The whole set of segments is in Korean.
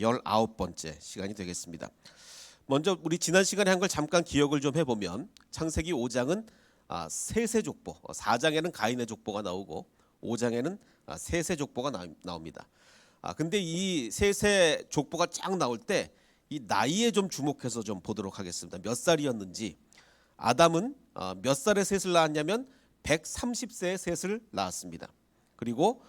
19번째 시간이 되겠습니다. 먼저 우리 지난 시간에 한 걸 잠깐 기억을 좀 해보면 창세기 5장은 셋의 족보, 4장에는 가인의 족보가 나오고 5장에는 셋의 족보가 나옵니다. 근데 이 셋의 족보가 쫙 나올 때 이 나이에 좀 주목해서 좀 보도록 하겠습니다. 몇 살이었는지. 아담은 몇 살에 셋을 낳았냐면 130세에 셋을 낳았습니다. 그리고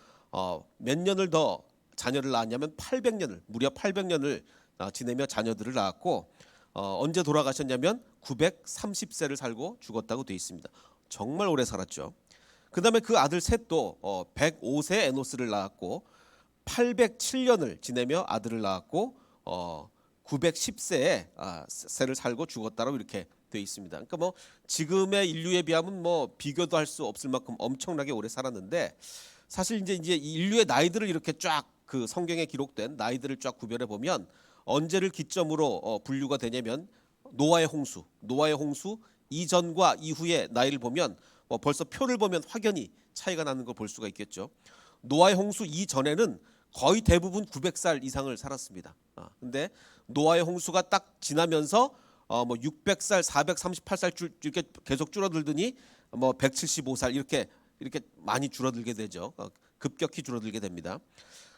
몇 년을 더 자녀를 낳았냐면 800년을 무려 800년을 지내며 자녀들을 낳았고 언제 돌아가셨냐면 930세를 살고 죽었다고 되어 있습니다. 정말 오래 살았죠. 그 다음에 그 아들 셋도 105세 에노스를 낳았고 807년을 지내며 아들을 낳았고 910세에 세를 살고 죽었다고 이렇게 되어 있습니다. 그러니까 뭐 지금의 인류에 비하면 뭐 비교도 할 수 없을 만큼 엄청나게 오래 살았는데 사실 이제 인류의 나이들을 이렇게 쫙 그 성경에 기록된 나이들을 쫙 구별해 보면 언제를 기점으로 분류가 되냐면 노아의 홍수 이전과 이후의 나이를 보면 벌써 표를 보면 확연히 차이가 나는 걸 볼 수가 있겠죠. 노아의 홍수 이전에는 거의 대부분 900살 이상을 살았습니다. 근데 노아의 홍수가 딱 지나면서 뭐 600살, 438살 이렇게 계속 줄어들더니 뭐 175살 이렇게 많이 줄어들게 되죠. 급격히 줄어들게 됩니다.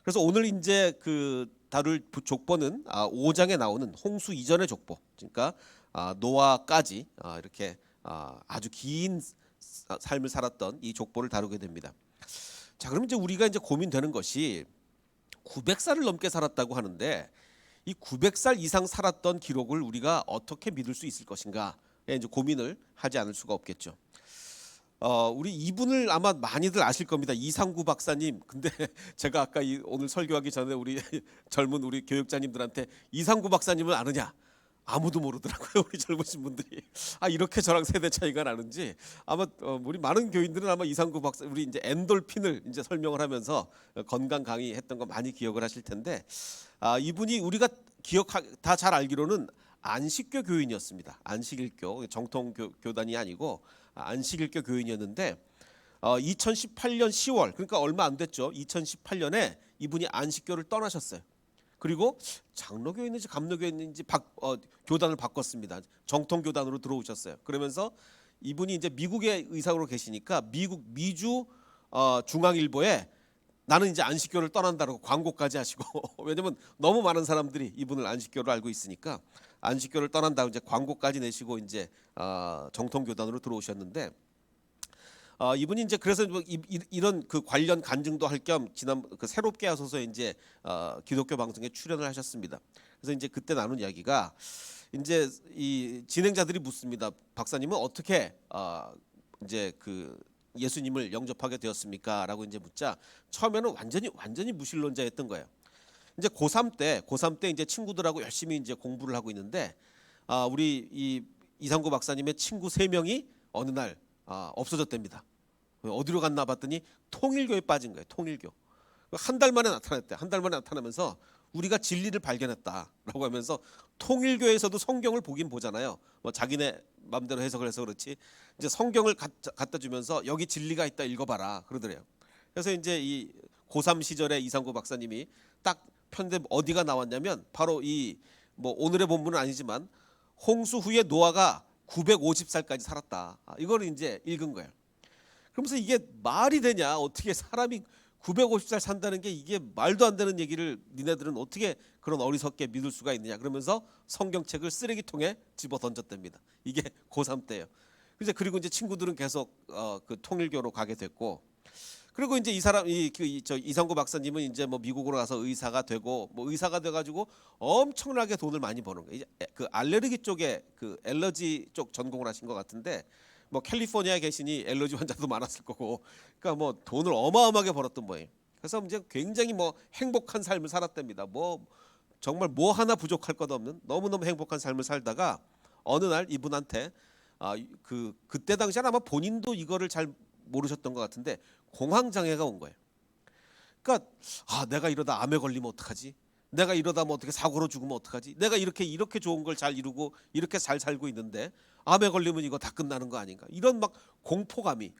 그래서 오늘 이제 그 다룰 족보는 5장에 나오는 홍수 이전의 족보, 그러니까 노아까지 이렇게 아주 긴 삶을 살았던 이 족보를 다루게 됩니다. 자, 그럼 이제 우리가 이제 고민되는 것이 900살을 넘게 살았다고 하는데 이 900살 이상 살았던 기록을 우리가 어떻게 믿을 수 있을 것인가에 이제 고민을 하지 않을 수가 없겠죠. 우리 이분을 아마 많이들 아실 겁니다. 이상구 박사님. 근데 제가 아까 오늘 설교하기 전에 우리 젊은 우리 교육자님들한테 이상구 박사님을 아느냐? 아무도 모르더라고요. 우리 젊으신 분들이. 이렇게 저랑 세대 차이가 나는지 아마 우리 많은 교인들은 아마 이상구 박사 우리 이제 엔돌핀을 이제 설명을 하면서 건강 강의했던 거 많이 기억을 하실 텐데 이분이 우리가 다 잘 알기로는 안식교 교인이었습니다. 안식일교 정통 교단이 아니고 안식일교 교인이었는데 2018년 10월 그러니까 얼마 안 됐죠. 2018년에 이분이 안식교를 떠나셨어요. 그리고 장로교인인지 감로교인인지 교단을 바꿨습니다. 정통 교단으로 들어오셨어요. 그러면서 이분이 이제 미국의 의상으로 계시니까 미국 미주 중앙일보에 나는 이제 안식교를 떠난다고 광고까지 하시고 왜냐면 너무 많은 사람들이 이분을 안식교로 알고 있으니까 안식교를 떠난다고 이제 광고까지 내시고 이제 정통 교단으로 들어오셨는데 이분이 이제 그래서 이런 그 관련 간증도 할 겸 지난 그 새롭게 하소서 이제 기독교 방송에 출연을 하셨습니다. 그래서 이제 그때 나눈 이야기가 이제 이 진행자들이 묻습니다. 박사님은 어떻게 이제 그 예수님을 영접하게 되었습니까? 라고 이제 묻자 처음에는 완전히 무신론자였던 거예요. 이제 고3 때 이제 친구들하고 열심히 이제 공부를 하고 있는데 우리 이 이상구 박사님의 친구 3명이 어느 날 없어졌답니다. 어디로 갔나 봤더니 통일교에 빠진 거예요. 통일교. 한 달 만에 나타났대. 한 달 만에 나타나면서 우리가 진리를 발견했다라고 하면서 통일교에서도 성경을 보긴 보잖아요. 뭐 자기네 마음대로 해석을 해서 그렇지. 이제 성경을 갖다 주면서 여기 진리가 있다 읽어봐라 그러더래요. 그래서 이제 이 고3 시절에 이상구 박사님이 딱 편데 어디가 나왔냐면 바로 이 뭐 오늘의 본문은 아니지만 홍수 후에 노아가 950살까지 살았다. 이걸 이제 읽은 거예요. 그러면서 이게 말이 되냐? 어떻게 사람이 950살 산다는 게 이게 말도 안 되는 얘기를 니네들은 어떻게 그런 어리석게 믿을 수가 있느냐? 그러면서 성경책을 쓰레기통에 집어 던졌답니다. 이게 고3 때예요. 그리고 이제 친구들은 계속 그 통일교로 가게 됐고, 그리고 이제 이상구 박사님은 이제 뭐 미국으로 가서 의사가 되고 뭐 의사가 돼가지고 엄청나게 돈을 많이 버는 거예요. 그 알레르기 쪽에 그 엘러지 쪽 전공을 하신 것 같은데. 뭐 캘리포니아에 계시니 엘러지 환자도 많았을 거고, 그러니까 뭐 돈을 어마어마하게 벌었던 거예요. 그래서 이제 굉장히 뭐 행복한 삶을 살았답니다. 뭐 정말 뭐 하나 부족할 것 없는 너무너무 행복한 삶을 살다가 어느 날 이분한테 그때 당시에 아마 본인도 이거를 잘 모르셨던 것 같은데 공황 장애가 온 거예요. 그러니까 내가 이러다 암에 걸리면 어떡하지? 내가 이러다 뭐 어떻게 사고로 죽으면 어떡하지? 내가 이렇게 좋은 걸 잘 이루고 이렇게 잘 살고 있는데 암에 걸리면 이거 다 끝나는 거 아닌가? 이런 막 공포감이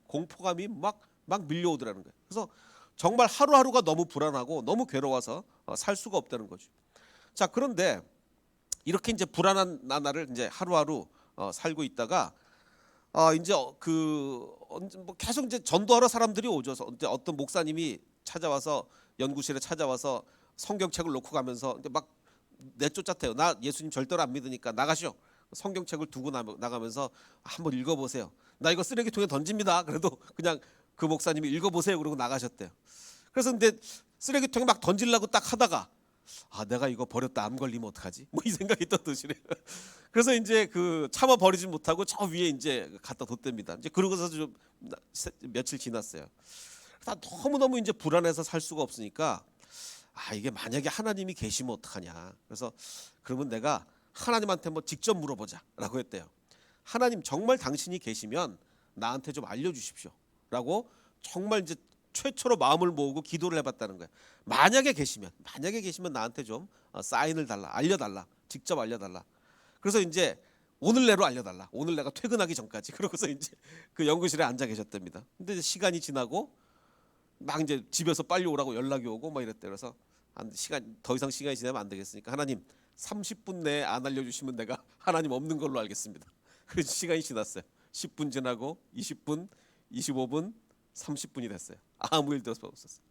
막 밀려오더라는 거예요. 그래서 정말 하루하루가 너무 불안하고 너무 괴로워서 살 수가 없다는 거죠. 자, 그런데 이렇게 이제 불안한 나날을 이제 하루하루 살고 있다가 이제 뭐 계속 이제 전도하러 사람들이 오죠. 이제 어떤 목사님이 찾아와서 연구실에 찾아와서 성경책을 놓고 가면서 이제 막 내쫓았대요. 나 예수님 절대로 안 믿으니까 나가시오. 성경책을 두고 나가면서 한번 읽어보세요. 나 이거 쓰레기통에 던집니다. 그래도 그냥 그 목사님이 읽어보세요. 그러고 나가셨대요. 그래서 근데 쓰레기통에 막 던지려고 딱 하다가 내가 이거 버렸다 암 걸리면 어떡하지? 뭐 이 생각이 떴듯이래요. 그래서 이제 그 참아 버리지 못하고 저 위에 이제 갖다 뒀답니다. 이제 그러고서 좀 며칠 지났어요. 다 너무너무 이제 불안해서 살 수가 없으니까 이게 만약에 하나님이 계시면 어떡하냐. 그래서 그러면 내가 하나님한테 뭐 직접 물어보자라고 했대요. 하나님 정말 당신이 계시면 나한테 좀 알려주십시오. 라고 정말 이제 최초로 마음을 모으고 기도를 해봤다는 거예요. 만약에 계시면 나한테 좀 사인을 달라, 알려달라, 직접 알려달라. 그래서 이제 오늘 내로 알려달라. 오늘 내가 퇴근하기 전까지. 그러고서 이제 그 연구실에 앉아 계셨답니다. 근데 이제 시간이 지나고 막 이제 집에서 빨리 오라고 연락이 오고 막 이랬대. 그래서 더 이상 시간이 지나면 안 되겠으니까 하나님 30분 내에 안 알려주시면 내가 하나님 없는 걸로 알겠습니다. 그래서 시간이 지났어요. 10분 지나고 20분, 25분, 30분이 됐어요. 아무 일도 없었어요.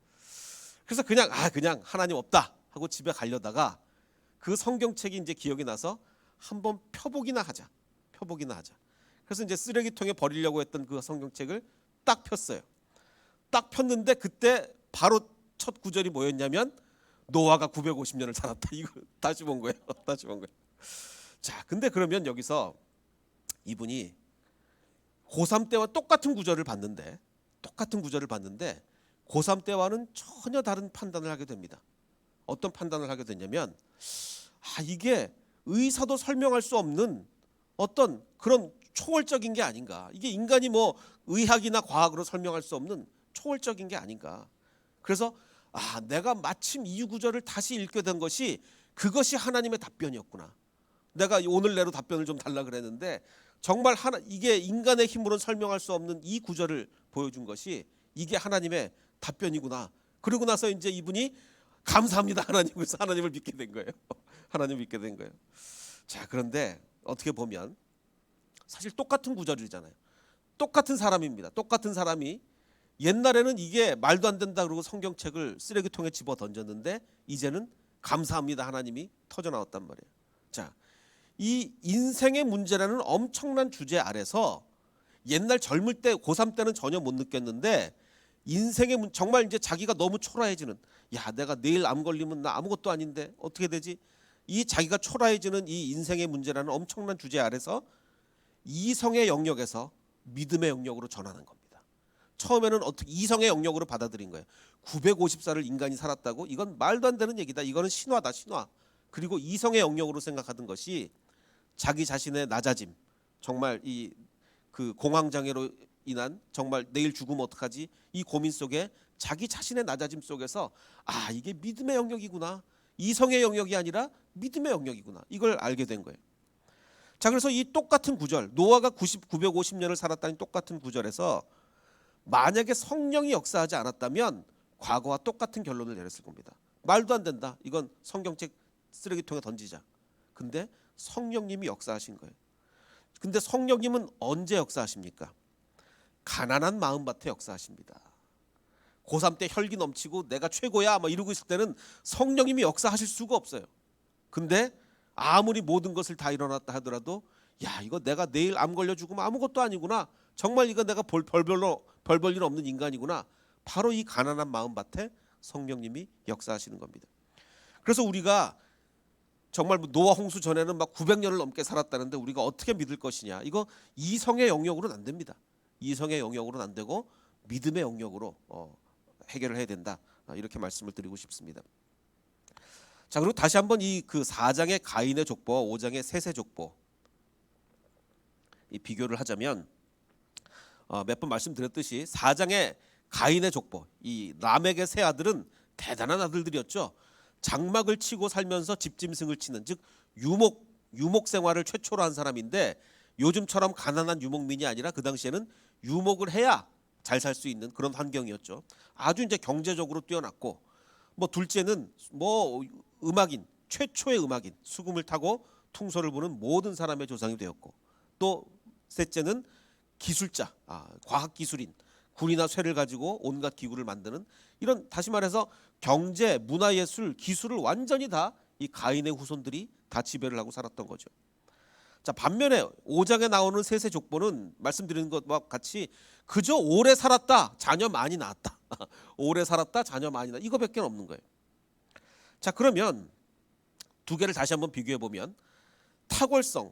그래서 그냥 하나님 없다 하고 집에 가려다가 그 성경책이 이제 기억이 나서 한번 펴보기나 하자. 그래서 이제 쓰레기통에 버리려고 했던 그 성경책을 딱 폈어요. 딱 폈는데 그때 바로 첫 구절이 뭐였냐면 노아가 950년을 살았다. 이거 다시 본 거예요. 자, 근데 그러면 여기서 이분이 고3 때와 똑같은 구절을 봤는데 고3 때와는 전혀 다른 판단을 하게 됩니다. 어떤 판단을 하게 되냐면 이게 의사도 설명할 수 없는 어떤 그런 초월적인 게 아닌가. 이게 인간이 뭐 의학이나 과학으로 설명할 수 없는 초월적인 게 아닌가. 그래서 내가 마침 이 구절을 다시 읽게 된 것이 그것이 하나님의 답변이었구나. 내가 오늘 내로 답변을 좀 달라 그랬는데 정말 이게 인간의 힘으로는 설명할 수 없는 이 구절을 보여준 것이 이게 하나님의 답변이구나. 그러고 나서 이제 이분이 감사합니다 하나님. 그래서 하나님을 믿게 된 거예요. 자, 그런데 어떻게 보면 사실 똑같은 구절이잖아요. 똑같은 사람입니다. 똑같은 사람이 옛날에는 이게 말도 안 된다 그러고 성경책을 쓰레기통에 집어 던졌는데 이제는 감사합니다 하나님이 터져 나왔단 말이에요. 자, 이 인생의 문제라는 엄청난 주제 아래서 옛날 젊을 때 고3 때는 전혀 못 느꼈는데 인생의 정말 이제 자기가 너무 초라해지는 내가 내일 암 걸리면 나 아무것도 아닌데 어떻게 되지? 이 자기가 초라해지는 이 인생의 문제라는 엄청난 주제 아래서 이성의 영역에서 믿음의 영역으로 전환한 겁니다. 처음에는 어떻게 이성의 영역으로 받아들인 거예요. 950살을 인간이 살았다고? 이건 말도 안 되는 얘기다. 이거는 신화다, 신화. 그리고 이성의 영역으로 생각하던 것이 자기 자신의 낮아짐, 정말 그 공황장애로 인한 정말 내일 죽으면 어떡하지? 이 고민 속에 자기 자신의 낮아짐 속에서 이게 믿음의 영역이구나. 이성의 영역이 아니라 믿음의 영역이구나. 이걸 알게 된 거예요. 자, 그래서 이 똑같은 구절, 노아가 950년을 살았다는 똑같은 구절에서 만약에 성령이 역사하지 않았다면 과거와 똑같은 결론을 내렸을 겁니다. 말도 안 된다. 이건 성경책 쓰레기통에 던지자. 근데 성령님이 역사하신 거예요. 근데 성령님은 언제 역사하십니까? 가난한 마음밭에 역사하십니다. 고3 때 혈기 넘치고 내가 최고야 막 이러고 있을 때는 성령님이 역사하실 수가 없어요. 근데 아무리 모든 것을 다 일어났다 하더라도 이거 내가 내일 암 걸려 죽으면 아무것도 아니구나. 정말 이거 내가 별 볼 일 없는 인간이구나. 바로 이 가난한 마음밭에 성령님이 역사하시는 겁니다. 그래서 우리가 정말 노아 홍수 전에는 막 900년을 넘게 살았다는데 우리가 어떻게 믿을 것이냐. 이거 이성의 영역으로는 안 됩니다. 이성의 영역으로는 안 되고 믿음의 영역으로 해결을 해야 된다. 이렇게 말씀을 드리고 싶습니다. 자, 그리고 다시 한번 이 그 4장의 가인의 족보와 5장의 셋의 족보 이 비교를 하자면 몇 번 말씀드렸듯이 4장의 가인의 족보, 이 람에게 세 아들은 대단한 아들들이었죠. 장막을 치고 살면서 집짐승을 치는, 즉 유목 생활을 최초로 한 사람인데 요즘처럼 가난한 유목민이 아니라 그 당시에는 유목을 해야 잘 살 수 있는 그런 환경이었죠. 아주 이제 경제적으로 뛰어났고, 뭐 둘째는 뭐 음악인, 최초의 음악인 수금을 타고 퉁소를 부는 모든 사람의 조상이 되었고, 또 셋째는 기술자, 과학기술인 굴이나 쇠를 가지고 온갖 기구를 만드는, 이런 다시 말해서 경제, 문화예술, 기술을 완전히 다 이 가인의 후손들이 다 지배를 하고 살았던 거죠. 자, 반면에 5장에 나오는 셋의 족보는 말씀드리는 것과 같이 그저 오래 살았다, 자녀 많이 낳았다. 오래 살았다, 자녀 많이 낳았다. 이거밖에 없는 거예요. 자, 그러면 두 개를 다시 한번 비교해 보면 탁월성,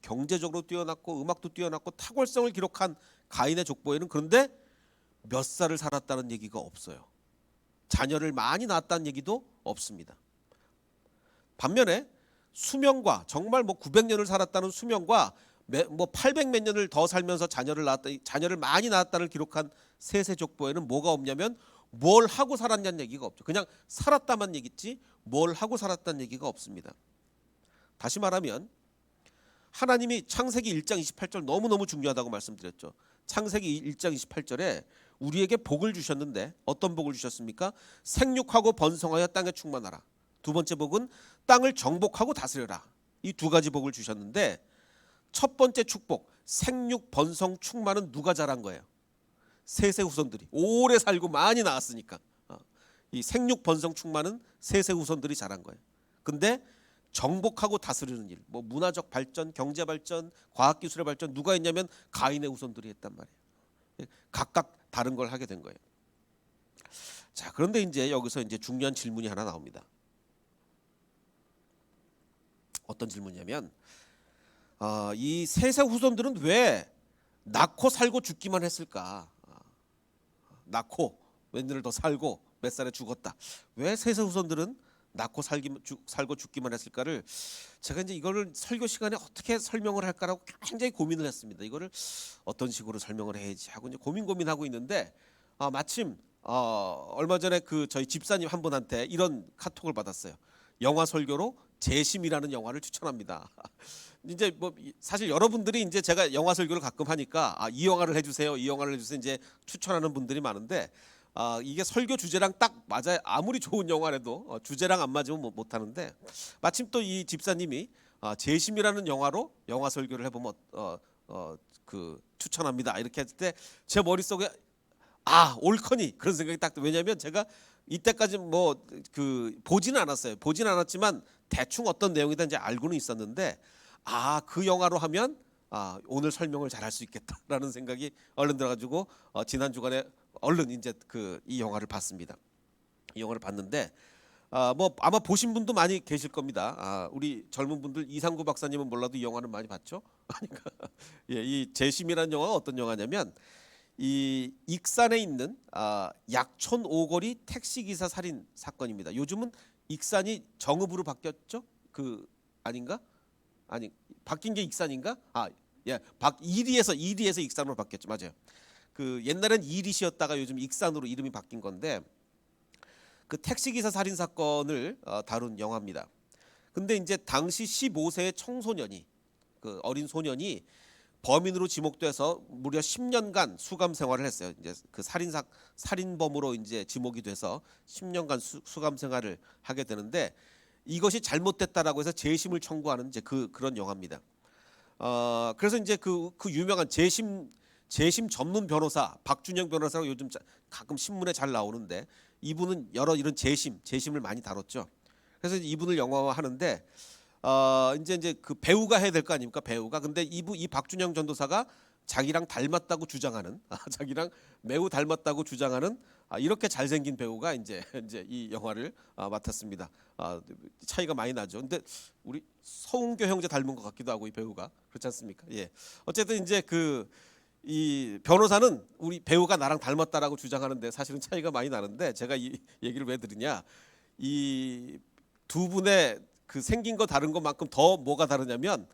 경제적으로 뛰어났고 음악도 뛰어났고 탁월성을 기록한 가인의 족보에는 그런데 몇 살을 살았다는 얘기가 없어요. 자녀를 많이 낳았다는 얘기도 없습니다. 반면에 수명과 정말 뭐 900년을 살았다는 수명과 뭐 800 몇 년을 더 살면서 자녀를 많이 낳았다를 기록한 셋의 족보에는 뭐가 없냐면 뭘 하고 살았냐는 얘기가 없죠. 그냥 살았다만 얘기지 뭘 하고 살았다는 얘기가 없습니다. 다시 말하면 하나님이 창세기 1장 28절 너무너무 중요하다고 말씀드렸죠. 창세기 1장 28절에 우리에게 복을 주셨는데 어떤 복을 주셨습니까? 생육하고 번성하여 땅에 충만하라. 두 번째 복은 땅을 정복하고 다스려라. 이 두 가지 복을 주셨는데 첫 번째 축복, 생육, 번성, 충만은 누가 잘한 거예요? 셋의 후손들이 오래 살고 많이 낳았으니까. 이 생육, 번성, 충만은 셋의 후손들이 잘한 거예요. 근데 정복하고 다스리는 일, 뭐 문화적 발전, 경제 발전, 과학기술의 발전 누가 했냐면 가인의 후손들이 했단 말이에요. 각각 다른 걸 하게 된 거예요. 자, 그런데 이제 여기서 이제 중요한 질문이 하나 나옵니다. 어떤 질문이냐면 이 셋의 후손들은 왜 낳고 살고 죽기만 했을까? 낳고 몇 년을 더 살고 몇 살에 죽었다. 왜 셋의 후손들은 낳고 살고 죽기만 했을까를 제가 이제 이거를 설교 시간에 어떻게 설명을 할까라고 굉장히 고민을 했습니다. 이거를 어떤 식으로 설명을 해야지 하고 이제 고민하고 있는데 마침 얼마 전에 그 저희 집사님 한 분한테 이런 카톡을 받았어요. 영화 설교로 재심이라는 영화를 추천합니다. 이제 뭐 사실 여러분들이 이제 제가 영화 설교를 가끔 하니까 이 영화를 해주세요, 이 영화를 해주세요 이제 추천하는 분들이 많은데 이게 설교 주제랑 딱 맞아요. 아무리 좋은 영화라도 주제랑 안 맞으면 못 하는데 마침 또 이 집사님이 재심이라는 영화로 영화 설교를 해보면 그 추천합니다 이렇게 했을 때 제 머릿속에 옳거니 그런 생각이 딱, 왜냐하면 제가 이때까지 뭐 그 보지는 않았어요. 보지는 않았지만 대충 어떤 내용이다 이제 알고는 있었는데 그 영화로 하면 오늘 설명을 잘 할 수 있겠다라는 생각이 얼른 들어가지고 지난 주간에 얼른 이제 이 영화를 봤습니다. 이 영화를 봤는데 뭐 아마 보신 분도 많이 계실 겁니다. 우리 젊은 분들 이상구 박사님은 몰라도 이 영화는 많이 봤죠. 그러니까 이 재심이라는 영화가 어떤 영화냐면 이 익산에 있는 약촌 오거리 택시기사 살인 사건입니다. 요즘은 익산이 정읍으로 바뀌었죠? 아닌가? 아니 바뀐 게 익산인가? 이리에서 익산으로 바뀌었죠. 맞아요. 옛날엔 이리시였다가 요즘 익산으로 이름이 바뀐 건데 그 택시기사 살인 사건을 다룬 영화입니다. 근데 이제 당시 15세의 청소년이 어린 소년이 범인으로 지목돼서 무려 10년간 수감 생활을 했어요. 이제 살인범으로 이제 지목이 돼서 10년간 수감 생활을 하게 되는데 이것이 잘못됐다라고 해서 재심을 청구하는 이제 그런 영화입니다. 그래서 이제 그 유명한 재심 전문 변호사 박준영 변호사가 요즘 가끔 신문에 잘 나오는데 이분은 여러 이런 재심을 많이 다뤘죠. 그래서 이분을 영화화하는데 이제 그 배우가 해야 될 거 아닙니까? 배우가. 근데 이 박준영 전도사가 자기랑 닮았다고 주장하는 자기랑 매우 닮았다고 주장하는 이렇게 잘생긴 배우가 이제 이 영화를 맡았습니다. 차이가 많이 나죠. 근데 우리 서운교 형제 닮은 것 같기도 하고 이 배우가 그렇지 않습니까? 예. 어쨌든 이제 이 변호사는 우리 배우가 나랑 닮았다라고 주장하는데 사실은 차이가 많이 나는데 제가 이 얘기를 왜 드리냐? 이 두 분의 생긴 거 다른 것만큼 더 뭐가 다르냐면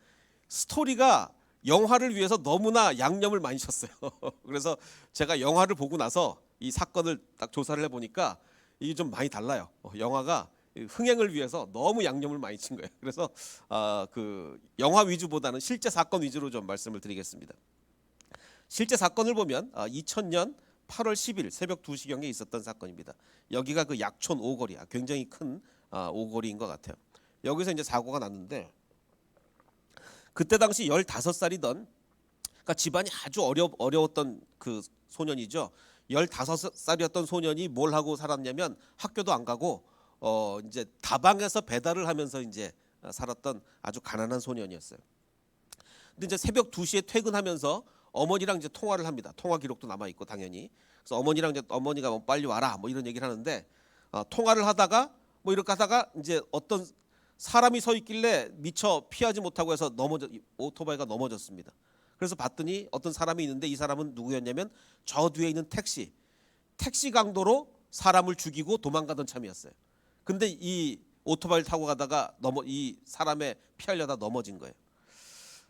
스토리가 영화를 위해서 너무나 양념을 많이 쳤어요. 그래서 제가 영화를 보고 나서 이 사건을 딱 조사를 해보니까 이게 좀 많이 달라요. 영화가 흥행을 위해서 너무 양념을 많이 친 거예요. 그래서 영화 위주보다는 실제 사건 위주로 좀 말씀을 드리겠습니다. 실제 사건을 보면 2000년 8월 10일 새벽 2시경에 있었던 사건입니다. 여기가 약촌 오거리, 굉장히 큰 오거리인 것 같아요. 여기서 이제 사고가 났는데 그때 당시 15살이던 그러니까 집안이 아주 어려웠던 그 소년이죠. 15살이었던 소년이 뭘 하고 살았냐면 학교도 안 가고 이제 다방에서 배달을 하면서 이제 살았던 아주 가난한 소년이었어요. 근데 이제 새벽 2시에 퇴근하면서 어머니랑 이제 통화를 합니다. 통화 기록도 남아 있고 당연히. 그래서 어머니랑 이제 어머니가 뭐 빨리 와라 뭐 이런 얘기를 하는데 통화를 하다가 뭐 이렇게 하다가 이제 어떤 사람이 서 있길래 미처 피하지 못하고 해서 오토바이가 넘어졌습니다. 그래서 봤더니 어떤 사람이 있는데 이 사람은 누구였냐면 저 뒤에 있는 택시 강도로 사람을 죽이고 도망가던 참이었어요. 근데 이 오토바이를 타고 가다가 이 사람에 피하려다 넘어진 거예요.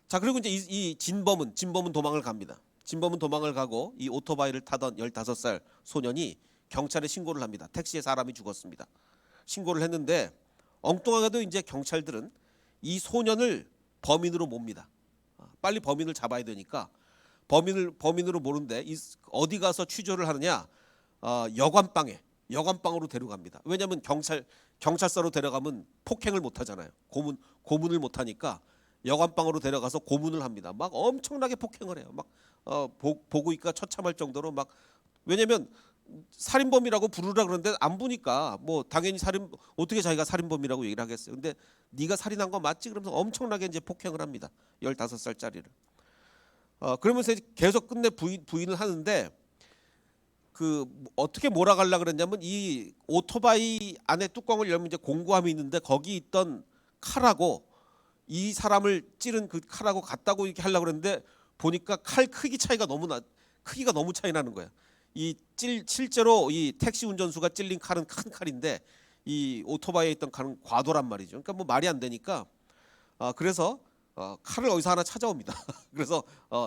자, 그리고 이제 이 진범은 도망을 갑니다. 진범은 도망을 가고 이 오토바이를 타던 15살 소년이 경찰에 신고를 합니다. 택시에 사람이 죽었습니다. 신고를 했는데 엉뚱하게도 이제 경찰들은 이 소년을 범인으로 몹니다. 빨리 범인을 잡아야 되니까 범인으로 모르는데 어디 가서 취조를 하느냐? 여관방으로 데려갑니다. 왜냐하면 경찰서로 데려가면 폭행을 못 하잖아요. 고문을 못 하니까 여관방으로 데려가서 고문을 합니다. 막 엄청나게 폭행을 해요. 막 보고 있기가 처참할 정도로 막 왜냐하면 살인범이라고 부르라 그러는데 안 부니까 뭐 당연히 어떻게 자기가 살인범이라고 얘기를 하겠어요. 근데 네가 살인한 거 맞지? 그러면서 엄청나게 이제 폭행을 합니다. 15살짜리를. 그러면서 계속 끝내 부인을 하는데 그 어떻게 몰아가려 그랬냐면 이 오토바이 안에 뚜껑을 열면 이제 공구함이 있는데 거기 있던 칼하고 이 사람을 찌른 그 칼하고 같다고 이렇게 하려고 그랬는데 보니까 칼 크기가 너무 차이 나는 거예요. 실제로 이 택시 운전수가 찔린 칼은 큰 칼인데 이 오토바이에 있던 칼은 과도란 말이죠. 그러니까 뭐 말이 안 되니까 그래서 칼을 어디서 하나 찾아옵니다. 그래서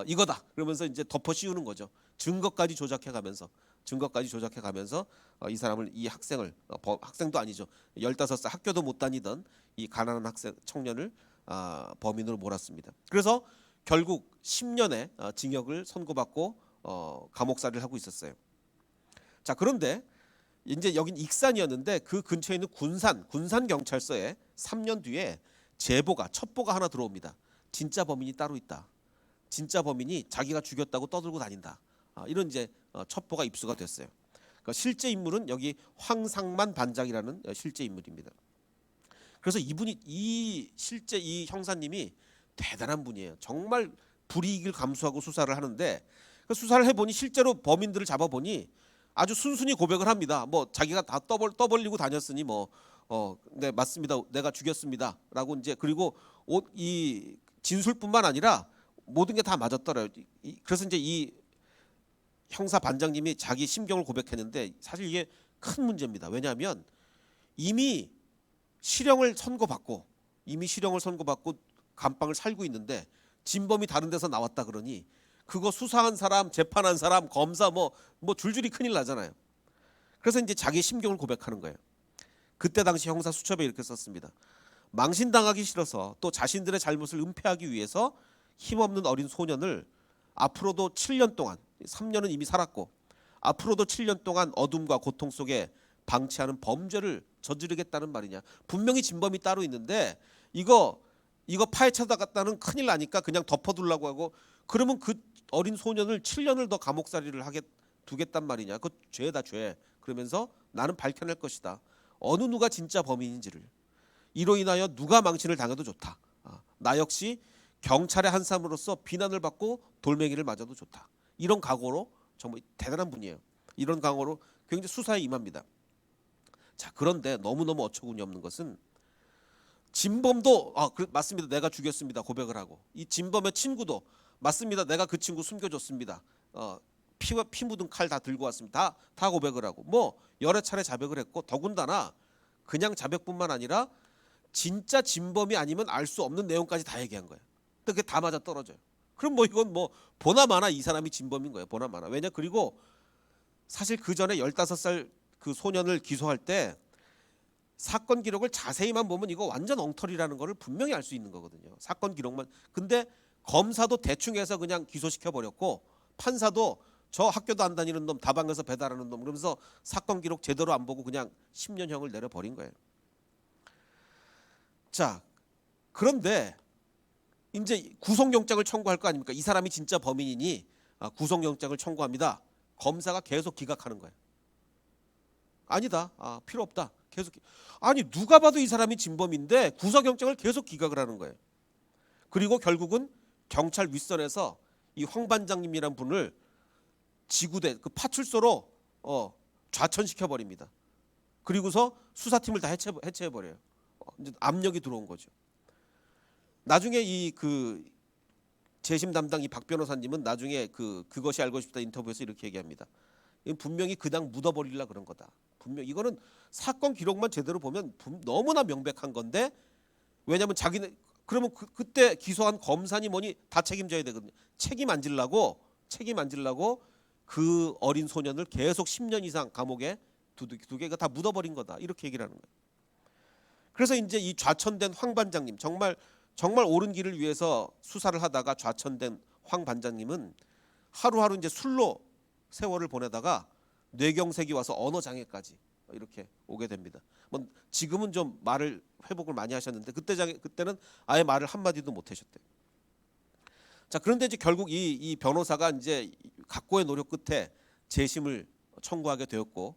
이거다 그러면서 이제 덮어 씌우는 거죠. 증거까지 조작해 가면서 이 사람을 이 학생도 아니죠. 15살 학교도 못 다니던 이 가난한 청년을 범인으로 몰았습니다. 그래서 결국 10년의 징역을 선고받고 감옥살이를 하고 있었어요. 자, 그런데 이제 여긴 익산이었는데 그 근처에 있는 군산 경찰서에 3년 뒤에 첩보가 하나 들어옵니다. 진짜 범인이 따로 있다. 진짜 범인이 자기가 죽였다고 떠들고 다닌다. 이런 이제 첩보가 입수가 됐어요. 그러니까 실제 인물은 여기 황상만 반장이라는 실제 인물입니다. 그래서 실제 이 형사님이 대단한 분이에요. 정말 불이익을 감수하고 수사를 하는데 수사를 해보니 실제로 범인들을 잡아보니 아주 순순히 고백을 합니다. 뭐 자기가 다 떠벌리고 다녔으니 네 맞습니다. 내가 죽였습니다라고 이제 그리고 이 진술뿐만 아니라 모든 게 다 맞았더래요. 그래서 이제 이 형사 반장님이 자기 심경을 고백했는데 사실 이게 큰 문제입니다. 왜냐하면 이미 실형을 선고받고 감방을 살고 있는데 진범이 다른 데서 나왔다 그러니 그거 수사한 사람, 재판한 사람, 검사 뭐 줄줄이 큰일 나잖아요. 그래서 이제 자기 심경을 고백하는 거예요. 그때 당시 형사 수첩에 이렇게 썼습니다. 망신당하기 싫어서 또 자신들의 잘못을 은폐하기 위해서 힘없는 어린 소년을 앞으로도 7년 동안 3년은 이미 살았고 앞으로도 7년 동안 어둠과 고통 속에 방치하는 범죄를 저지르겠다는 말이냐. 분명히 진범이 따로 있는데 이거 파헤쳐다갔다는 큰일 나니까 그냥 덮어두려고 하고 그러면 그 어린 소년을 7년을 더 감옥살이를 두겠단 말이냐. 그거 죄다 죄. 그러면서 나는 밝혀낼 것이다. 어느 누가 진짜 범인인지를. 이로 인하여 누가 망신을 당해도 좋다. 나 역시 경찰의 한 사람으로서 비난을 받고 돌멩이를 맞아도 좋다. 이런 각오로 정말 대단한 분이에요. 이런 각오로 굉장히 수사에 임합니다. 자, 그런데 너무너무 어처구니 없는 것은 진범도 맞습니다. 내가 죽였습니다. 고백을 하고 이 진범의 친구도 맞습니다. 내가 그 친구 숨겨줬습니다. 피 묻은 칼 다 들고 왔습니다. 다 고백을 하고 뭐 여러 차례 자백을 했고 더군다나 그냥 자백뿐만 아니라 진짜 진범이 아니면 알 수 없는 내용까지 다 얘기한 거예요. 근데 그게 다 맞아 떨어져요. 그럼 이건 보나마나 이 사람이 진범인 거예요. 보나마나. 왜냐 그리고 사실 그 전에 15살 그 소년을 기소할 때 사건 기록을 자세히만 보면 이거 완전 엉터리라는 거를 분명히 알 수 있는 거거든요. 사건 기록만. 근데 검사도 대충 해서 그냥 기소시켜 버렸고 판사도 저 학교도 안 다니는 놈, 다방에서 배달하는 놈 그러면서 사건 기록 제대로 안 보고 그냥 10년형을 내려버린 거예요. 자, 그런데 이제 구속영장을 청구할 거 아닙니까? 이 사람이 진짜 범인이니 구속영장을 청구합니다. 검사가 계속 기각하는 거예요. 아니다. 필요 없다. 계속. 아니 누가 봐도 이 사람이 진범인데 구속영장을 계속 기각을 하는 거예요. 그리고 결국은 경찰 윗선에서 이 황 반장님이란 분을 지구대 그 파출소로 좌천시켜 버립니다. 그리고서 수사팀을 다 해체해 버려요. 이제 압력이 들어온 거죠. 나중에 이 그 재심 담당 이 박 변호사님은 나중에 그것이 알고 싶다 인터뷰에서 이렇게 얘기합니다. 이건 분명히 그냥 묻어버리려 그런 거다. 분명 이거는 사건 기록만 제대로 보면 너무나 명백한 건데 왜냐하면 자기는 그러면 그때 기소한 검사니 뭐니 다 책임져야 되거든요. 책임 안 지려고 그 어린 소년을 계속 10년 이상 감옥에 두개가 다 묻어버린 거다. 이렇게 얘기를 하는 거예요. 그래서 이제 이 좌천된 황 반장님 정말 옳은 길을 위해서 수사를 하다가 좌천된 황 반장님은 하루하루 이제 술로 세월을 보내다가 뇌경색이 와서 언어 장애까지 이렇게 오게 됩니다. 뭐 지금은 좀 말을 회복을 많이 하셨는데 그때는 아예 말을 한 마디도 못 하셨대요. 자, 그런데 이제 결국 이 변호사가 이제 각고의 노력 끝에 재심을 청구하게 되었고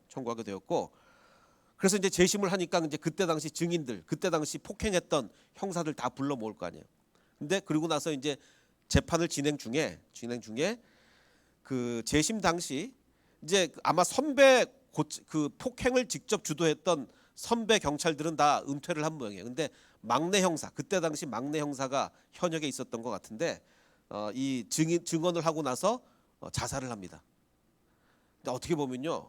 그래서 이제 재심을 하니까 이제 그때 당시 증인들, 그때 당시 폭행했던 형사들 다 불러 모을 거 아니에요. 근데 그리고 나서 이제 재판을 진행 중에 그 재심 당시 이제 아마 선배 그 폭행을 직접 주도했던 선배 경찰들은 다 은퇴를 한 모양이에요. 근데 막내 형사, 그때 당시 막내 형사가 현역에 있었던 것 같은데 이 증언을 하고 나서 자살을 합니다. 근데 어떻게 보면요,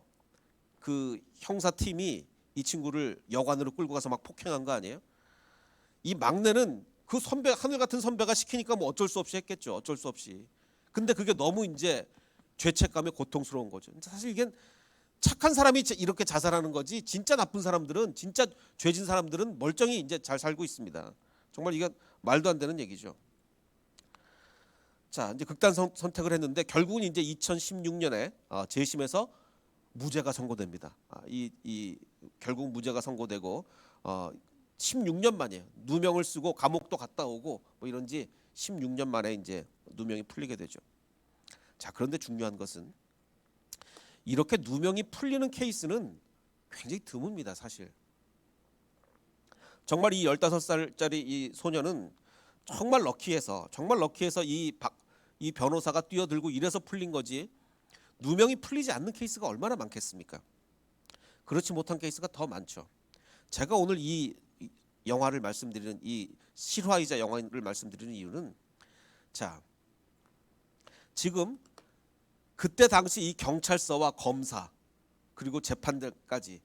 그 형사팀이 이 친구를 여관으로 끌고 가서 막 폭행한 거 아니에요? 이 막내는 그 선배, 하늘 같은 선배가 시키니까 뭐 어쩔 수 없이 했겠죠. 어쩔 수 없이. 근데 그게 너무 이제 죄책감에 고통스러운 거죠. 사실 이게 착한 사람이 이렇게 자살하는 거지 진짜 나쁜 사람들은, 진짜 죄진 사람들은 멀쩡히 이제 잘 살고 있습니다. 정말 이건 말도 안 되는 얘기죠. 자, 이제 극단 선택을 했는데 결국은 이제 2016년에 재심에서 무죄가 선고됩니다. 결국 무죄가 선고되고 16년 만이에요. 누명을 쓰고 감옥도 갔다 오고 뭐 이런지 16년 만에 이제 누명이 풀리게 되죠. 자, 그런데 중요한 것은 이렇게 누명이 풀리는 케이스는 굉장히 드뭅니다, 사실. 정말 이 15살짜리 이 소년은 정말 럭키해서 이 변호사가 뛰어들고 이래서 풀린 거지 누명이 풀리지 않는 케이스가 얼마나 많겠습니까? 그렇지 못한 케이스가 더 많죠. 제가 오늘 이 영화를 말씀드리는, 이 실화이자 영화를 말씀드리는 이유는, 자, 지금 그때 당시 이 경찰서와 검사 그리고 재판들까지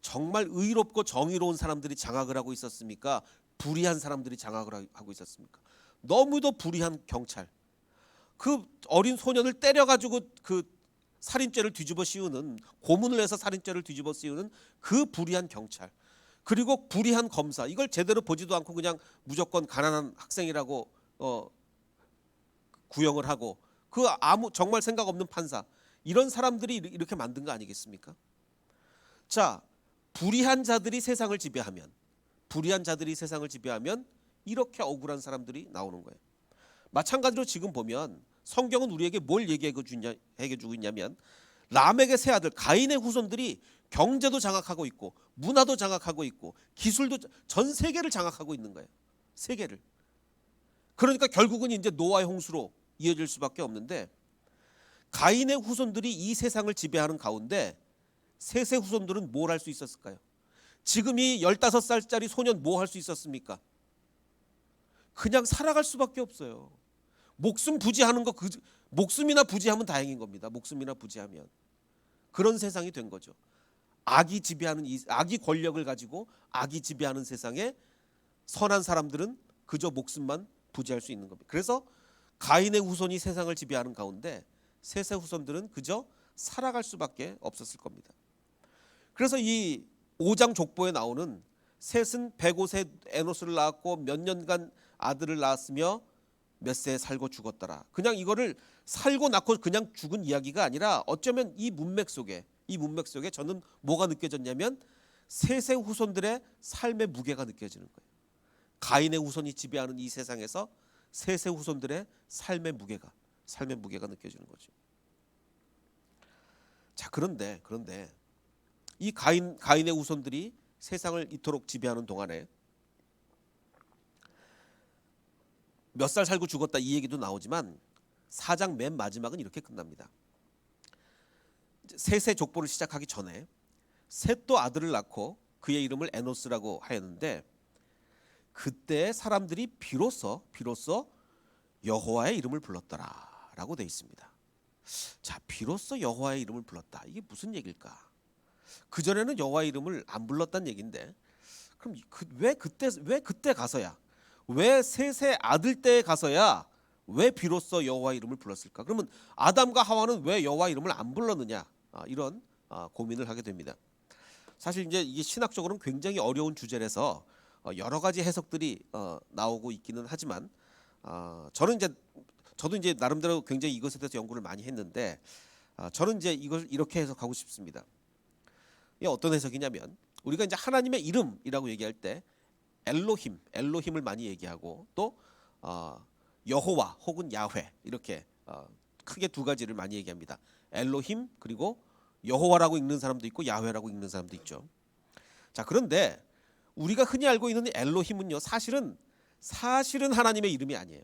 정말 의롭고 정의로운 사람들이 장악을 하고 있었습니까? 불의한 사람들이 장악을 하고 있었습니까? 너무도 불의한 경찰, 그 어린 소년을 때려가지고 그 살인죄를 뒤집어 씌우는, 고문을 해서 살인죄를 뒤집어 씌우는 그 불의한 경찰, 그리고 불의한 검사, 이걸 제대로 보지도 않고 그냥 무조건 가난한 학생이라고 구형을 하고, 그 아무 정말 생각 없는 판사, 이런 사람들이 이렇게 만든 거 아니겠습니까? 자, 불의한 자들이 세상을 지배하면 이렇게 억울한 사람들이 나오는 거예요. 마찬가지로 지금 보면 성경은 우리에게 뭘 얘기해 주고 있냐면, 람에게 세 아들 가인의 후손들이 경제도 장악하고 있고 문화도 장악하고 있고 기술도, 전 세계를 장악하고 있는 거예요. 세계를. 그러니까 결국은 이제 노아의 홍수로 이어질 수밖에 없는데, 가인의 후손들이 이 세상을 지배하는 가운데 셋의 후손들은 뭘 할 수 있었을까요? 지금 이 15살짜리 소년 뭐 할 수 있었습니까? 그냥 살아갈 수밖에 없어요. 목숨 부지하는 거, 목숨이나 부지하면 다행인 겁니다. 목숨이나 부지하면. 그런 세상이 된 거죠. 악이 지배하는, 악이 권력을 가지고 악이 지배하는 세상에 선한 사람들은 그저 목숨만 부지할 수 있는 겁니다. 그래서 가인의 후손이 세상을 지배하는 가운데 셋의 후손들은 그저 살아갈 수밖에 없었을 겁니다. 그래서 이 5장 족보에 나오는 셋은 105세 에노스를 낳았고 몇 년간 아들을 낳았으며 몇 세 살고 죽었더라. 그냥 이거를 살고 낳고 그냥 죽은 이야기가 아니라, 어쩌면 이 문맥 속에 저는 뭐가 느껴졌냐면 셋의 후손들의 삶의 무게가 느껴지는 거예요. 가인의 후손이 지배하는 이 세상에서 셋의 후손들의 삶의 무게가 느껴지는 거죠. 자, 그런데 이 가인의 후손들이 세상을 이토록 지배하는 동안에 몇 살 살고 죽었다 이 얘기도 나오지만 4장 맨 마지막은 이렇게 끝납니다. 셋의 족보를 시작하기 전에 셋도 아들을 낳고 그의 이름을 에노스라고 하였는데 그때 사람들이 비로소 여호와의 이름을 불렀더라라고 되어 있습니다. 자, 비로소 여호와의 이름을 불렀다. 이게 무슨 얘기일까? 그 전에는 여호와의 이름을 안 불렀다는 얘기인데, 그럼 왜 그때 가서야, 왜 셋의 아들 때에 가서야 왜 비로소 여호와의 이름을 불렀을까? 그러면 아담과 하와는 왜 여호와의 이름을 안 불렀느냐? 이런 고민을 하게 됩니다. 사실 이제 이게 신학적으로는 굉장히 어려운 주제라서 여러 가지 해석들이 나오고 있기는 하지만 저도 이제 나름대로 굉장히 이것에 대해서 연구를 많이 했는데 저는 이제 이걸 이렇게 해석하고 싶습니다. 이게 어떤 해석이냐면 우리가 이제 하나님의 이름이라고 얘기할 때 엘로힘을 많이 얘기하고 또 여호와 혹은 야훼 이렇게 크게 두 가지를 많이 얘기합니다. 엘로힘 그리고 여호와라고 읽는 사람도 있고 야훼라고 읽는 사람도 있죠. 자, 그런데 우리가 흔히 알고 있는 엘로힘은요 사실은 하나님의 이름이 아니에요.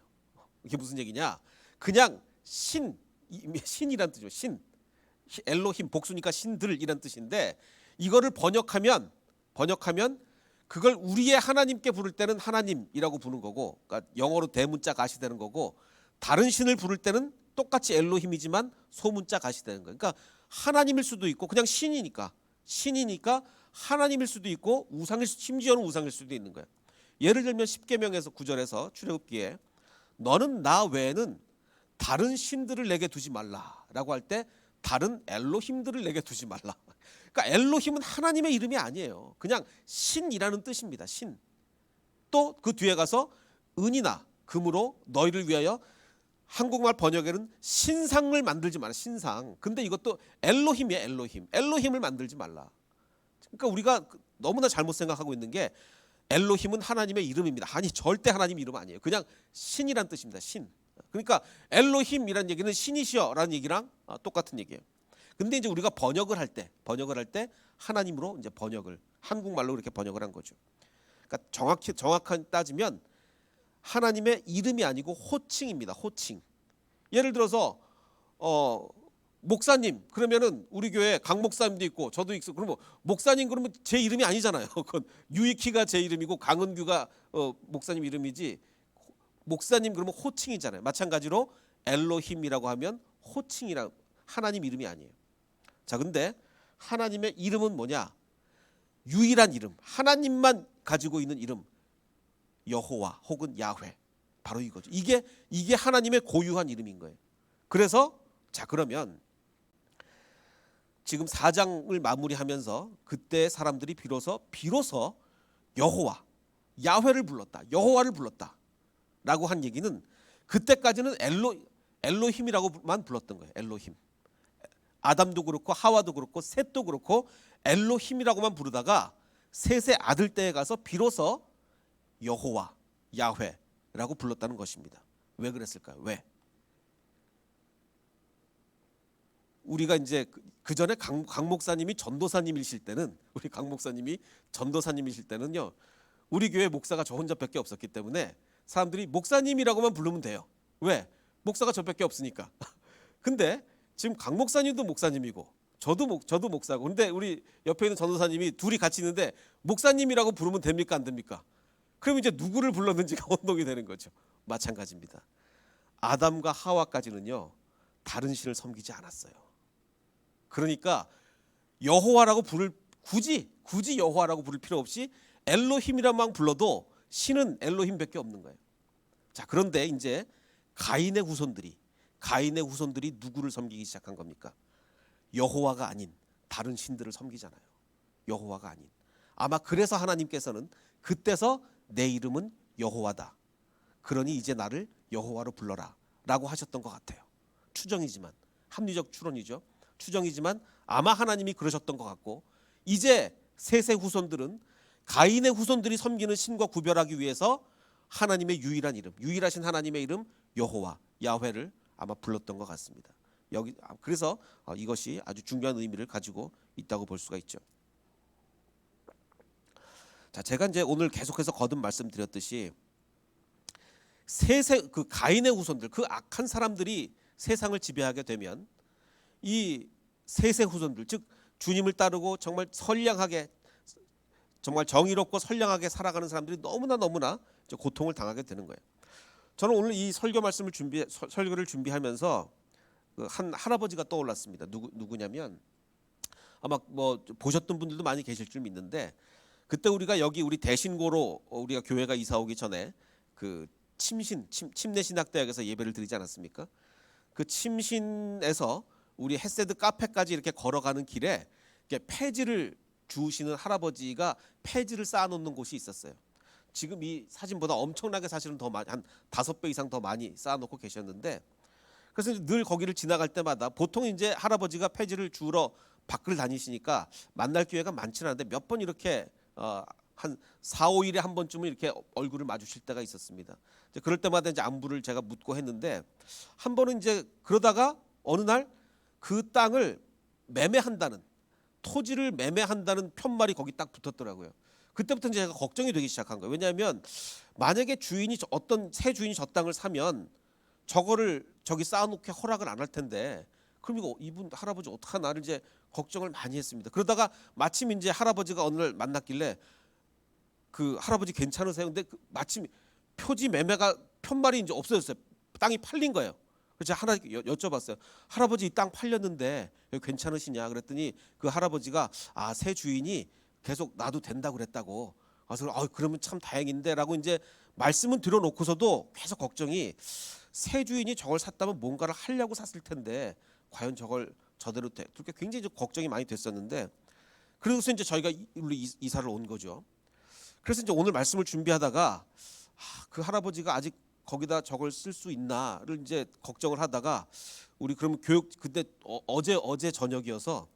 이게 무슨 얘기냐? 그냥 신이란 뜻이죠. 엘로힘 복수니까 신들이란 뜻인데 이거를 번역하면 그걸 우리의 하나님께 부를 때는 하나님이라고 부르는 거고, 그러니까 영어로 대문자 가시 되는 거고, 다른 신을 부를 때는 똑같이 엘로힘이지만 소문자 가시 되는 거예요. 그러니까 하나님일 수도 있고 그냥 신이니까 하나님일 수도 있고 심지어는 우상일 수도 있는 거예요. 예를 들면 십계명에서 9절에서 출애굽기에 너는 나 외에는 다른 신들을 내게 두지 말라라고 할 때 다른 엘로힘들을 내게 두지 말라. 그러니까 엘로힘은 하나님의 이름이 아니에요. 그냥 신이라는 뜻입니다. 신. 또 그 뒤에 가서 은이나 금으로 너희를 위하여 한국말 번역에는 신상을 만들지 마라. 신상. 근데 이것도 엘로힘이에요. 엘로힘을 만들지 말라. 그러니까 우리가 너무나 잘못 생각하고 있는 게 엘로힘은 하나님의 이름입니다. 아니, 절대 하나님 이름 아니에요. 그냥 신이란 뜻입니다. 신. 그러니까 엘로힘이라는 얘기는 신이시여라는 얘기랑 똑같은 얘기예요. 근데 이제 우리가 번역을 할 때 하나님으로 이제 한국말로 이렇게 번역을 한 거죠. 그러니까 정확하게 따지면 하나님의 이름이 아니고 호칭입니다. 호칭. 예를 들어서 목사님 그러면은 우리 교회 강 목사님도 있고 저도 있고 그러면 목사님 그러면 제 이름이 아니잖아요. 그건 유이키가 제 이름이고 강은규가 목사님 이름이지 목사님 그러면 호칭이잖아요. 마찬가지로 엘로힘이라고 하면 호칭이라 하나님 이름이 아니에요. 자, 근데 하나님의 이름은 뭐냐? 유일한 이름, 하나님만 가지고 있는 이름, 여호와 혹은 야훼, 바로 이거죠. 이게 하나님의 고유한 이름인 거예요. 그래서 자, 그러면 지금 4장을 마무리하면서 그때 사람들이 비로소 여호와, 야훼를 불렀다, 여호와를 불렀다라고 한 얘기는 그때까지는 엘로힘이라고만 불렀던 거예요. 엘로힘. 아담도 그렇고 하와도 그렇고 셋도 그렇고 엘로힘이라고만 부르다가 셋의 아들 때에 가서 비로소 여호와, 야훼라고 불렀다는 것입니다. 왜 그랬을까요? 왜? 우리가 이제 그 전에 강 목사님이 전도사님이실 때는 우리 교회 목사가 저 혼자밖에 없었기 때문에 사람들이 목사님이라고만 부르면 돼요. 왜? 목사가 저밖에 없으니까. 근데 지금 강 목사님도 목사님이고 저도 목사고 근데 우리 옆에 있는 전도사님이 둘이 같이 있는데 목사님이라고 부르면 됩니까 안 됩니까? 그럼 이제 누구를 불렀는지가 혼동이 되는 거죠. 마찬가지입니다. 아담과 하와까지는요 다른 신을 섬기지 않았어요. 그러니까 여호와라고 굳이 여호와라고 부를 필요 없이 엘로힘이라만 불러도 신은 엘로힘밖에 없는 거예요. 자, 그런데 이제 가인의 후손들이 누구를 섬기기 시작한 겁니까? 여호와가 아닌 다른 신들을 섬기잖아요. 여호와가 아닌. 아마 그래서 하나님께서는 그때서 내 이름은 여호와다. 그러니 이제 나를 여호와로 불러라 라고 하셨던 것 같아요. 추정이지만, 합리적 추론이죠. 추정이지만 아마 하나님이 그러셨던 것 같고 이제 셋의 후손들은 가인의 후손들이 섬기는 신과 구별하기 위해서 하나님의 유일한 이름, 유일하신 하나님의 이름 여호와, 야훼를 아마 불렀던 것 같습니다. 여기 그래서 이것이 아주 중요한 의미를 가지고 있다고 볼 수가 있죠. 자, 제가 이제 오늘 계속해서 거듭 말씀드렸듯이 그 가인의 후손들, 그 악한 사람들이 세상을 지배하게 되면 이 셋의 후손들, 즉 주님을 따르고 정말 선량하게, 정말 정의롭고 선량하게 살아가는 사람들이 너무나 고통을 당하게 되는 거예요. 저는 오늘 이 설교 말씀을 설교를 준비하면서 한 할아버지가 떠올랐습니다. 누구냐면 아마 뭐 보셨던 분들도 많이 계실 줄 믿는데, 그때 우리가 여기 우리 대신고로 우리가 교회가 이사 오기 전에 그 침례신학대학에서 예배를 드리지 않았습니까? 그 침신에서 우리 햇세드 카페까지 이렇게 걸어가는 길에 이렇게 폐지를 주우시는 할아버지가 폐지를 쌓아놓는 곳이 있었어요. 지금 이 사진보다 엄청나게 사실은 더 많이, 한 5배 이상 더 많이 쌓아놓고 계셨는데, 그래서 늘 거기를 지나갈 때마다 보통 이제 할아버지가 폐지를 주우러 밖을 다니시니까 만날 기회가 많지는 않은데 몇 번 이렇게 한 4, 5일에 한 번쯤은 이렇게 얼굴을 마주칠 때가 있었습니다. 이제 그럴 때마다 이제 안부를 제가 묻고 했는데, 한 번은 이제 그러다가 어느 날 그 땅을 매매한다는, 토지를 매매한다는 편말이 거기 딱 붙었더라고요. 그때부터 이제 제가 걱정이 되기 시작한 거예요. 왜냐하면 만약에 주인이 어떤 새 주인이 저 땅을 사면 저거를 저기 쌓아놓게 허락을 안 할 텐데, 그럼 이거 이분 할아버지 어떡하나를 이제 걱정을 많이 했습니다. 그러다가 마침 이제 할아버지가 어느 날 만났길래 그 할아버지 괜찮으세요? 근데 마침 표지 매매가 편말이 이제 없어졌어요. 땅이 팔린 거예요. 그래서 제가 하나 여쭤봤어요. 할아버지 이 땅 팔렸는데 여기 괜찮으시냐? 그랬더니 그 할아버지가 새 주인이 계속 놔도 된다고 그랬다고. 그래서 그러면 참 다행인데라고 이제 말씀은 드려놓고서도 계속 걱정이, 새 주인이 저걸 샀다면 뭔가를 하려고 샀을 텐데 과연 저걸 저대로 돼? 그렇게 굉장히 좀 걱정이 많이 됐었는데, 그래서 이제 저희가 이사를 온 거죠. 그래서 이제 오늘 말씀을 준비하다가 그 할아버지가 아직 거기다 저걸 쓸 수 있나를 이제 걱정을 하다가, 우리 그러면 그때 어제 저녁이어서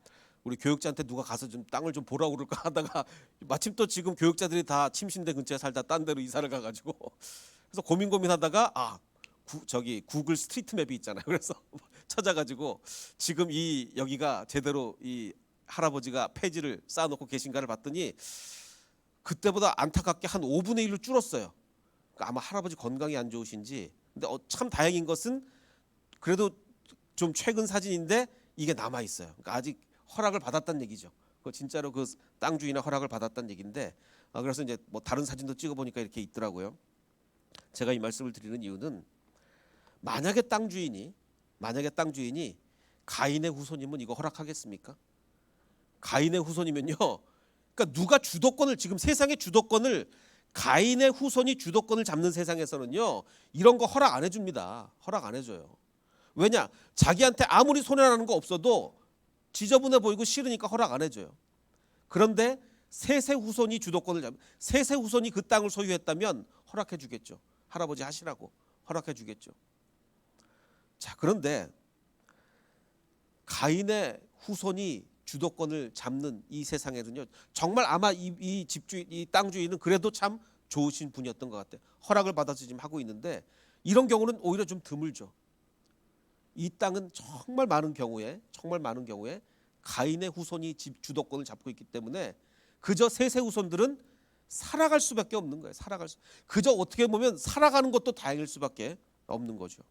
우리 교육자한테 누가 가서 좀 땅을 좀 보라고 그럴까 하다가 마침 또 지금 교육자들이 다 침신대 근처에 살다 딴 데로 이사를 가가지고, 그래서 고민하다가 저기 구글 스트리트 맵이 있잖아요. 그래서 찾아가지고 지금 여기가 제대로 이 할아버지가 폐지를 쌓아놓고 계신가를 봤더니 그때보다 안타깝게 한 5분의 1로 줄었어요. 그러니까 아마 할아버지 건강이 안 좋으신지. 근데 참 다행인 것은 그래도 좀 최근 사진인데 이게 남아 있어요. 그러니까 아직 허락을 받았다는 얘기죠. 그 진짜로 그 땅 주인의 허락을 받았다는 얘기인데, 그래서 이제 뭐 다른 사진도 찍어 보니까 이렇게 있더라고요. 제가 이 말씀을 드리는 이유는, 만약에 땅 주인이 가인의 후손이면 이거 허락하겠습니까? 가인의 후손이면요, 그러니까 누가 주도권을, 지금 세상의 주도권을, 가인의 후손이 주도권을 잡는 세상에서는요 이런 거 허락 안 해줍니다. 허락 안 해줘요. 왜냐? 자기한테 아무리 손해나는 거 없어도 지저분해 보이고 싫으니까 허락 안 해줘요. 그런데 셋의 후손이 주도권을 잡으면, 셋의 후손이 그 땅을 소유했다면 허락해 주겠죠. 할아버지 하시라고 허락해 주겠죠. 자, 그런데 가인의 후손이 주도권을 잡는 이 세상에는요, 정말 아마 이 집주인, 이 땅 주인은 그래도 참 좋으신 분이었던 것 같아요. 허락을 받아서 지금 하고 있는데, 이런 경우는 오히려 좀 드물죠. 이 땅은 정말 많은 경우에 가인의 후손이 주도권을 잡고 있기 때문에 그저 셋의 후손들은 살아갈 수밖에 없는 거예요. 그저 어떻게 보면 살아가는 것도 다행일 수밖에 없는 거죠.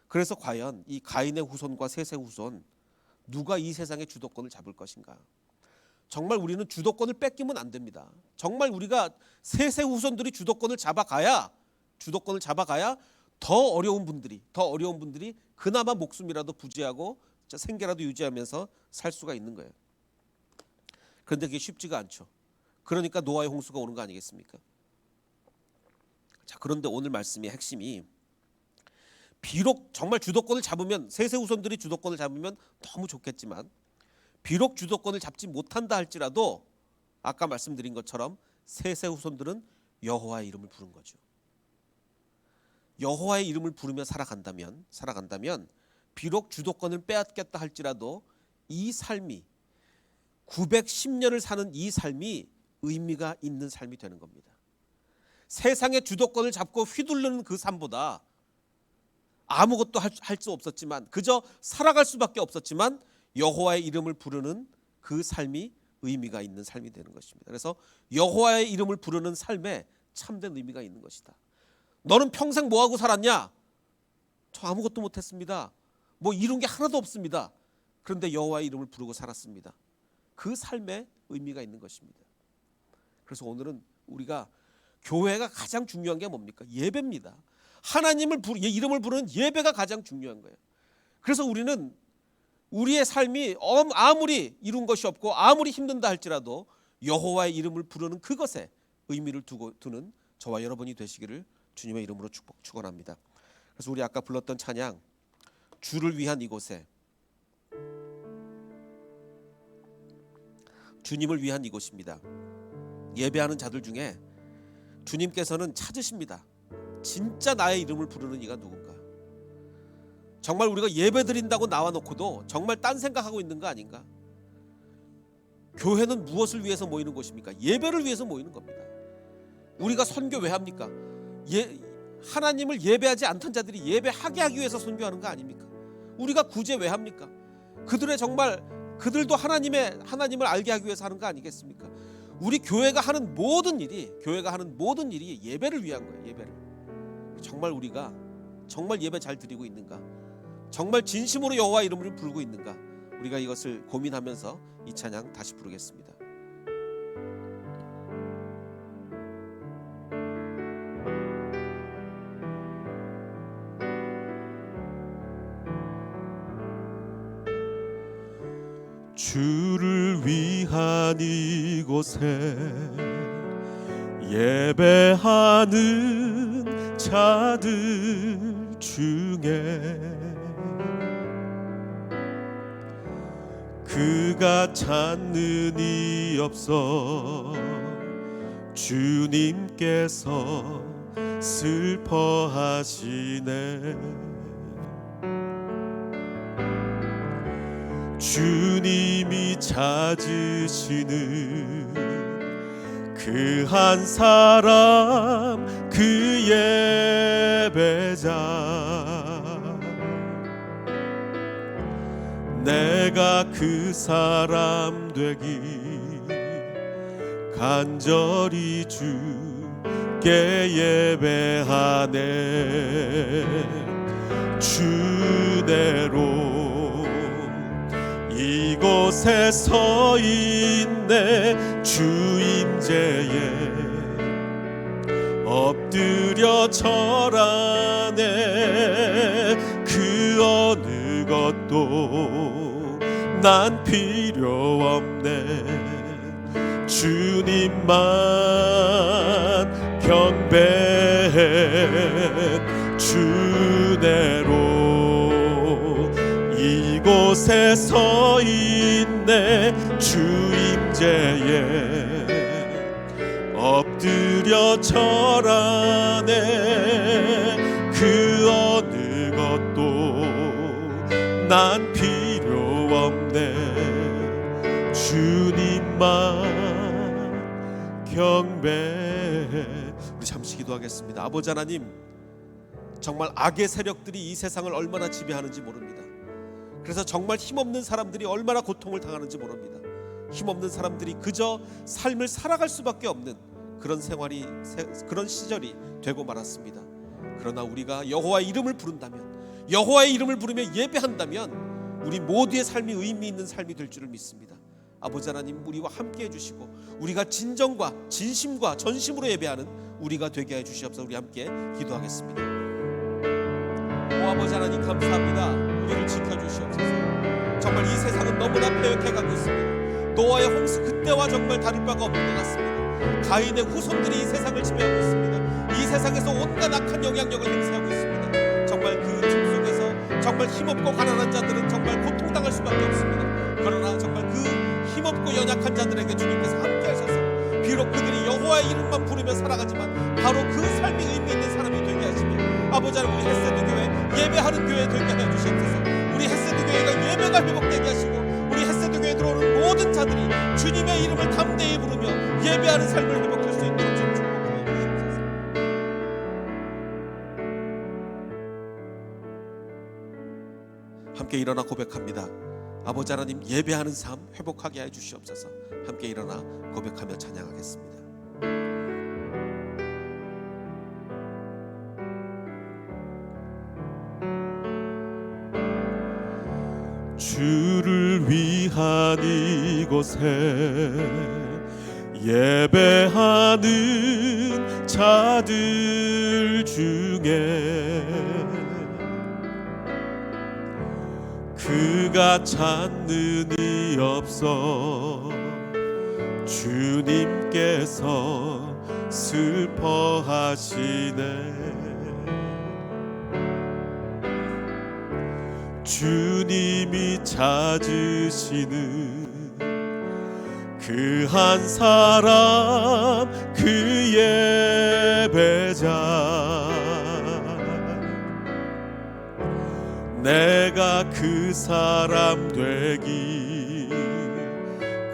그래서 과연 이 가인의 후손과 셋의 후손, 누가 이 세상의 주도권을 잡을 것인가? 정말 우리는 주도권을 뺏기면 안 됩니다. 정말 우리가 셋의 후손들이 주도권을 잡아가야 더 어려운 분들이 그나마 목숨이라도 부지하고 생계라도 유지하면서 살 수가 있는 거예요. 그런데 그게 쉽지가 않죠. 그러니까 노아의 홍수가 오는 거 아니겠습니까? 자, 그런데 오늘 말씀의 핵심이, 비록 정말 주도권을 잡으면, 셋의 후손들이 주도권을 잡으면 너무 좋겠지만, 비록 주도권을 잡지 못한다 할지라도 아까 말씀드린 것처럼 셋의 후손들은 여호와의 이름을 부른 거죠. 여호와의 이름을 부르며 살아간다면 비록 주도권을 빼앗겼다 할지라도 이 삶이, 910년을 사는 이 삶이 의미가 있는 삶이 되는 겁니다. 세상의 주도권을 잡고 휘두르는 그 삶보다 아무것도 할 수 없었지만 그저 살아갈 수밖에 없었지만 여호와의 이름을 부르는 그 삶이 의미가 있는 삶이 되는 것입니다. 그래서 여호와의 이름을 부르는 삶에 참된 의미가 있는 것이다. 너는 평생 뭐하고 살았냐? 저 아무것도 못했습니다. 뭐 이룬 게 하나도 없습니다. 그런데 여호와의 이름을 부르고 살았습니다. 그 삶에 의미가 있는 것입니다. 그래서 오늘은 우리가 교회가 가장 중요한 게 뭡니까? 예배입니다. 하나님을 이름을 부르는 예배가 가장 중요한 거예요. 그래서 우리는 우리의 삶이 아무리 이룬 것이 없고 아무리 힘든다 할지라도 여호와의 이름을 부르는 그것에 의미를 두는 저와 여러분이 되시기를 주님의 이름으로 축원합니다. 그래서 우리 아까 불렀던 찬양 주를 위한 이곳에, 주님을 위한 이곳입니다. 예배하는 자들 중에 주님께서는 찾으십니다. 진짜 나의 이름을 부르는 이가 누군가. 정말 우리가 예배 드린다고 나와놓고도 정말 딴 생각하고 있는 거 아닌가? 교회는 무엇을 위해서 모이는 곳입니까? 예배를 위해서 모이는 겁니다. 우리가 선교 왜 합니까? 하나님을 예배하지 않던 자들이 예배하게 하기 위해서 선교하는 거 아닙니까? 우리가 구제 왜 합니까? 그들도 하나님을 알게 하기 위해서 하는 거 아니겠습니까? 우리 교회가 하는 모든 일이 예배를 위한 거예요. 예배를. 정말 우리가 정말 예배 잘 드리고 있는가? 정말 진심으로 여호와 이름을 부르고 있는가? 우리가 이것을 고민하면서 이 찬양 다시 부르겠습니다. 주를 위한 이곳에 예배하는 자들 중에 그가 찾는 이 없어 주님께서 슬퍼하시네. 주님이 찾으시는 그 한 사람, 그 예배자, 내가 그 사람 되기 간절히 주께 예배하네. 주대로 이곳에 서 있네. 주 임재에 엎드려 절하네. 그 어느 것도 난 필요 없네. 주님만 경배해. 주대로 이곳에 서 있네. 주 임재에 엎드려 절하네. 그 어느 것도 난 필요 없네. 주님만 경배해. 우리 잠시 기도하겠습니다. 아버지 하나님, 정말 악의 세력들이 이 세상을 얼마나 지배하는지 모릅니다. 그래서 정말 힘없는 사람들이 얼마나 고통을 당하는지 모릅니다. 힘없는 사람들이 그저 삶을 살아갈 수밖에 없는 그런 시절이 되고 말았습니다. 그러나 우리가 여호와의 이름을 부른다면, 여호와의 이름을 부르며 예배한다면 우리 모두의 삶이 의미 있는 삶이 될 줄을 믿습니다. 아버지 하나님, 우리와 함께 해주시고 우리가 진정과 진심과 전심으로 예배하는 우리가 되게 해주시옵소서. 우리 함께 기도하겠습니다. 오 아버지 하나님, 감사합니다. 우리를 지켜주시옵소서. 정말 이 세상은 너무나 패역해가고 있습니다. 노아의 홍수 그때와 정말 다를 바가 없는 것 같습니다. 가인의 후손들이 이 세상을 지배하고 있습니다. 이 세상에서 온갖 악한 영향력을 행사하고 있습니다. 정말 그 틈 속에서 정말 힘없고 가난한 자들은 정말 고통당할 수밖에 없습니다. 그러나 정말 그 힘없고 연약한 자들에게 주님께서 함께 하셔서 비록 그들이 여호와의 이름만 부르며 살아가지만 바로 그 삶이 의미 있는 사람이 되게 하시며, 아버지 하나님, 우리 헷세드 교회 예배하는 교회 되게 하여 주시옵소서. 우리 헷세드 교회가 예배가 회복되게 하시고 우리 헷세드 교회에 들어오는 모든 자들이 주님의 이름을 담대히 부르며 예배하는 삶을 회복할 수 있도록 주님 축복하여 주시옵소서. 함께 일어나 고백합니다. 아버지 하나님, 예배하는 삶 회복하게 해 주시옵소서. 함께 일어나 고백하며 찬양하겠습니다. 주를 위한 이곳에 예배하는 자들 중에 그가 찾는 이 없어 주님께서 슬퍼하시네. 주님이 찾으시는 그 한 사람, 그 예배자, 내가 그 사람 되기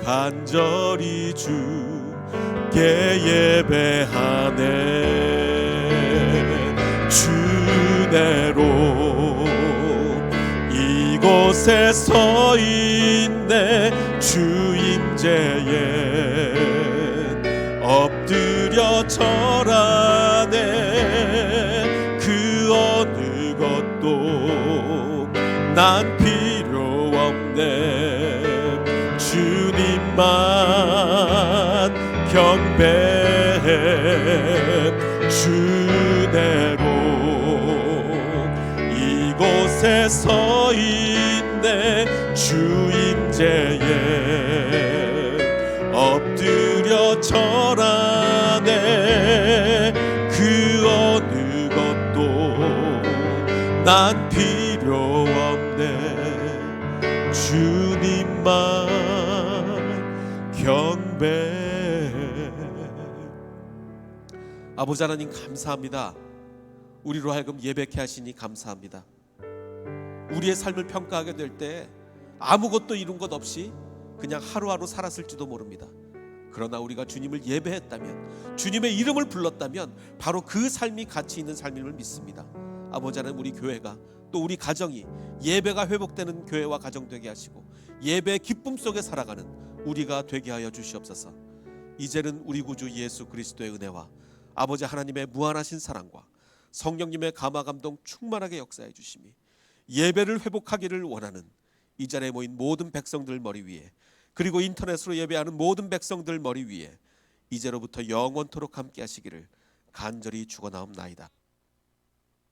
간절히 주께 예배하네. 주내로 이곳에 서 있네. 주 임재에 엎드려 절하네. 그 어느 것도 난 필요 없네. 주님만 경배해. 주대로 이곳에 서 있네. 주 임재에 엎드려 절하네. 그 어느 것도 난 필요 없네. 주님만 경배해. 아버지 하나님, 감사합니다. 우리로 하여금 예배케 하시니 감사합니다. 우리의 삶을 평가하게 될 때 아무것도 이룬 것 없이 그냥 하루하루 살았을지도 모릅니다. 그러나 우리가 주님을 예배했다면, 주님의 이름을 불렀다면 바로 그 삶이 가치 있는 삶임을 믿습니다. 아버지 하나님, 우리 교회가 또 우리 가정이 예배가 회복되는 교회와 가정 되게 하시고 예배의 기쁨 속에 살아가는 우리가 되게 하여 주시옵소서. 이제는 우리 구주 예수 그리스도의 은혜와 아버지 하나님의 무한하신 사랑과 성령님의 감화 감동 충만하게 역사해 주심이 예배를 회복하기를 원하는 이 자리에 모인 모든 백성들 머리 위에, 그리고 인터넷으로 예배하는 모든 백성들 머리 위에 이제로부터 영원토록 함께 하시기를 간절히 축원하옵나이다.